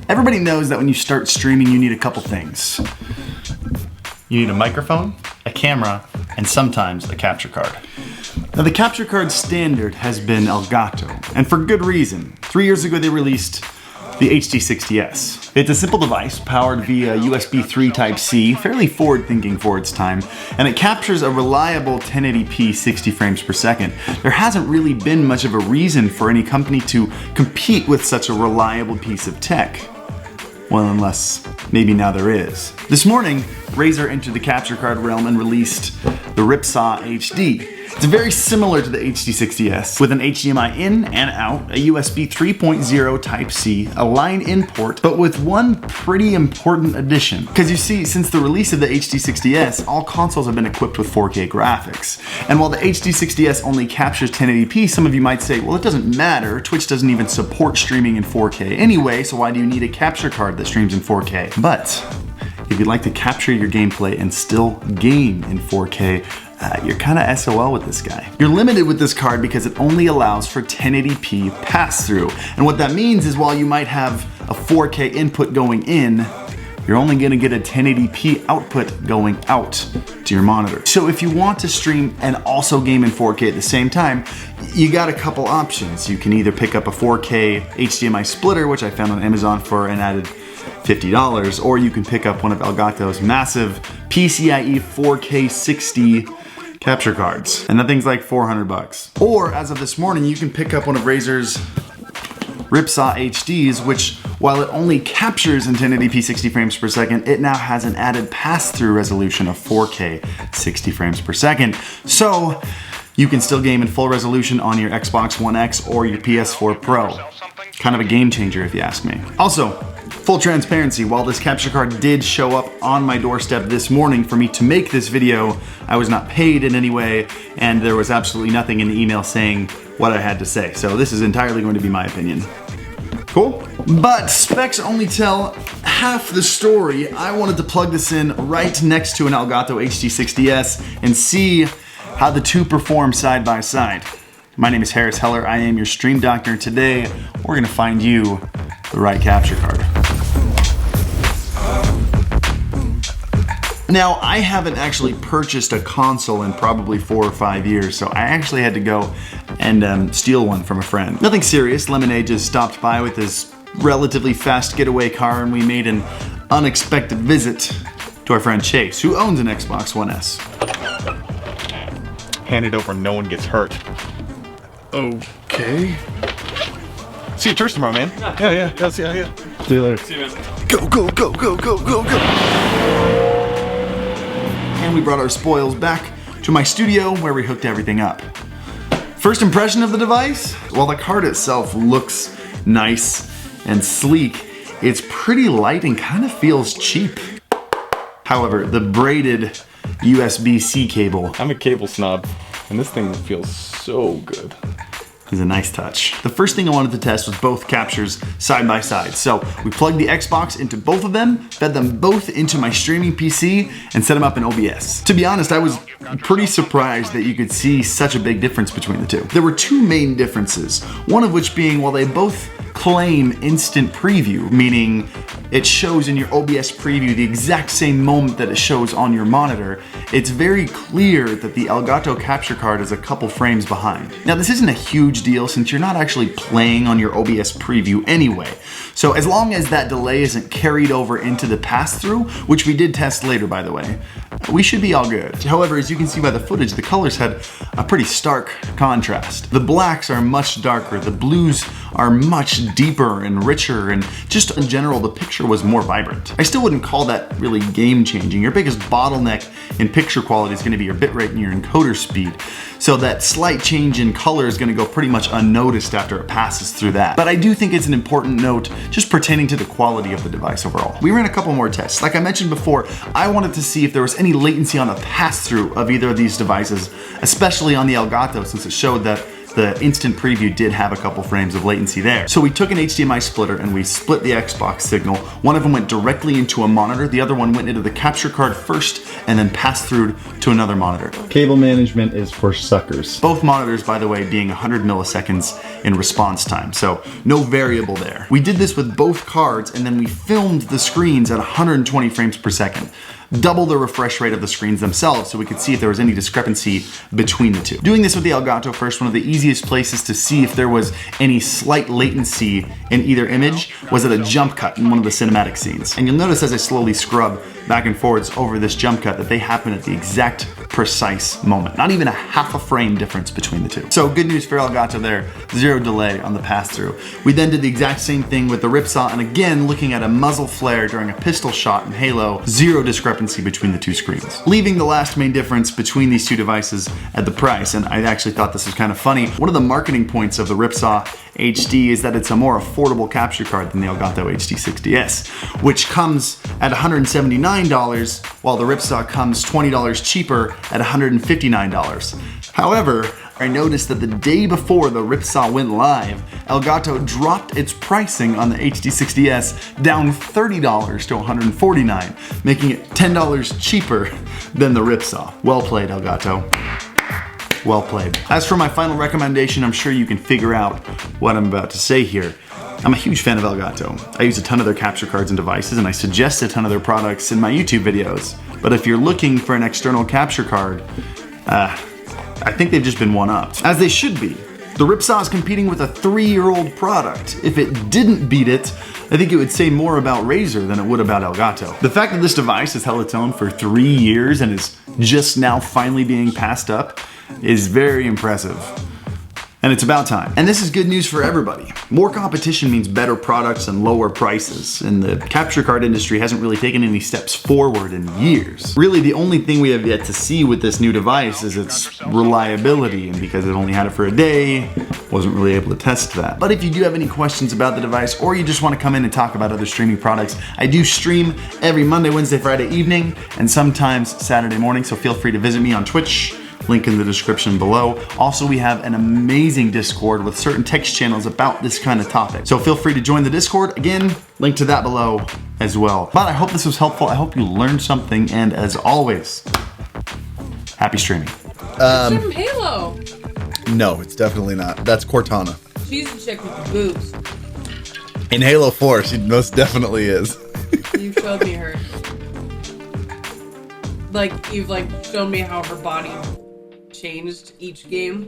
Everybody knows that when you start streaming, you need a couple things. You need a microphone, a camera, and sometimes a capture card. Now the capture card standard has been Elgato, and for good reason. 3 years ago they released the HD60S. It's a simple device powered via USB 3 Type-C, fairly forward-thinking for its time, and it captures a reliable 1080p 60 frames per second. There hasn't really been much of a reason for any company to compete with such a reliable piece of tech. Well, unless maybe now there is. This morning, Razer entered the capture card realm and released the Ripsaw HD. It's very similar to the HD60S, with an HDMI in and out, a USB 3.0 Type-C, a line in port, but with one pretty important addition. Because you see, since the release of the HD60S, all consoles have been equipped with 4K graphics. And while the HD60S only captures 1080p, some of you might say, well, it doesn't matter, Twitch doesn't even support streaming in 4K anyway, so why do you need a capture card that streams in 4K? But if you'd like to capture your gameplay and still game in 4K, you're kind of SOL with this guy. You're limited with this card because it only allows for 1080p pass-through. And what that means is while you might have a 4K input going in, you're only gonna get a 1080p output going out to your monitor. So if you want to stream and also game in 4K at the same time, you got a couple options. You can either pick up a 4K HDMI splitter, which I found on Amazon for an added $50, or you can pick up one of Elgato's massive PCIe 4K 60 capture cards, and that thing's like 400 bucks. Or as of this morning, you can pick up one of Razer's Ripsaw HDs, which while it only captures in 1080p 60 frames per second, it now has an added pass-through resolution of 4K 60 frames per second. So you can still game in full resolution on your Xbox One X or your PS4 Pro. Kind of a game changer if you ask me. Also, full transparency, while this capture card did show up on my doorstep this morning for me to make this video, I was not paid in any way, and there was absolutely nothing in the email saying what I had to say. So this is entirely going to be my opinion. Cool? But specs only tell half the story. I wanted to plug this in right next to an Elgato HD60S and see how the two perform side by side. My name is Harris Heller, I am your stream doctor, and today we're gonna find you the right capture card. Now, I haven't actually purchased a console in probably 4 or 5 years, so I actually had to go and steal one from a friend. Nothing serious, Lemonade just stopped by with his relatively fast getaway car and we made an unexpected visit to our friend Chase, who owns an Xbox One S. Hand it over, no one gets hurt. Okay. See you at church tomorrow, man. Yeah. See you later. See you, man. Go, go, go, go, go, go, go. And we brought our spoils back to my studio where we hooked everything up. First impression of the device? While the card itself looks nice and sleek, it's pretty light and kind of feels cheap. However, the braided USB-C cable, I'm a cable snob, and this thing feels so good. Is a nice touch. The first thing I wanted to test was both captures side by side. So we plugged the Xbox into both of them, fed them both into my streaming PC, and set them up in OBS. To be honest, I was pretty surprised that you could see such a big difference between the two. There were two main differences, one of which being while they both claim instant preview, meaning it shows in your OBS preview the exact same moment that it shows on your monitor, it's very clear that the Elgato capture card is a couple frames behind. Now this isn't a huge deal since you're not actually playing on your OBS preview anyway. So as long as that delay isn't carried over into the pass-through, which we did test later by the way, we should be all good. However, as you can see by the footage, the colors had a pretty stark contrast. The blacks are much darker, the blues are much deeper and richer, and just in general, the picture was more vibrant. I still wouldn't call that really game-changing. Your biggest bottleneck in picture quality is gonna be your bitrate and your encoder speed. So that slight change in color is gonna go pretty much unnoticed after it passes through that. But I do think it's an important note just pertaining to the quality of the device overall. We ran a couple more tests. Like I mentioned before, I wanted to see if there was any latency on the pass-through of either of these devices, especially on the Elgato, since it showed that the instant preview did have a couple frames of latency there. So we took an HDMI splitter and we split the Xbox signal. One of them went directly into a monitor, the other one went into the capture card first and then passed through to another monitor. Cable management is for suckers. Both monitors, by the way, being 100 milliseconds in response time, so no variable there. We did this with both cards and then we filmed the screens at 120 frames per second. Double the refresh rate of the screens themselves so we could see if there was any discrepancy between the two. Doing this with the Elgato first, one of the easiest places to see if there was any slight latency in either image was at a jump cut in one of the cinematic scenes. And you'll notice as I slowly scrub back and forwards over this jump cut that they happen at the exact precise moment. Not even a half a frame difference between the two. So good news for Elgato there, zero delay on the pass-through. We then did the exact same thing with the Ripsaw, and again, looking at a muzzle flare during a pistol shot in Halo, zero discrepancy between the two screens. Leaving the last main difference between these two devices at the price, and I actually thought this was kind of funny. One of the marketing points of the Ripsaw HD is that it's a more affordable capture card than the Elgato HD60S, which comes at $179, while the Ripsaw comes $20 cheaper at $159. However, I noticed that the day before the Ripsaw went live, Elgato dropped its pricing on the HD60S down $30 to $149, making it $10 cheaper than the Ripsaw. Well played, Elgato. Well played. As for my final recommendation, I'm sure you can figure out what I'm about to say here. I'm a huge fan of Elgato. I use a ton of their capture cards and devices, and I suggest a ton of their products in my YouTube videos. But if you're looking for an external capture card, I think they've just been one-upped. As they should be. The Ripsaw is competing with a 3-year-old product. If it didn't beat it, I think it would say more about Razer than it would about Elgato. The fact that this device has held its own for 3 years and is just now finally being passed up is very impressive. And it's about time. And this is good news for everybody. More competition means better products and lower prices, and the capture card industry hasn't really taken any steps forward in years. Really, the only thing we have yet to see with this new device is its reliability, and because it only had it for a day, wasn't really able to test that. But if you do have any questions about the device, or you just want to come in and talk about other streaming products, I do stream every Monday, Wednesday, Friday evening, and sometimes Saturday morning, so feel free to visit me on Twitch. Link in the description below. Also, we have an amazing Discord with certain text channels about this kind of topic. So feel free to join the Discord. Again, link to that below as well. But I hope this was helpful. I hope you learned something. And as always, happy streaming. It's from Halo. No, it's definitely not. That's Cortana. She's the chick with the boobs. In Halo 4, she most definitely is. You showed me her. Like, you've shown me how her body changed each game.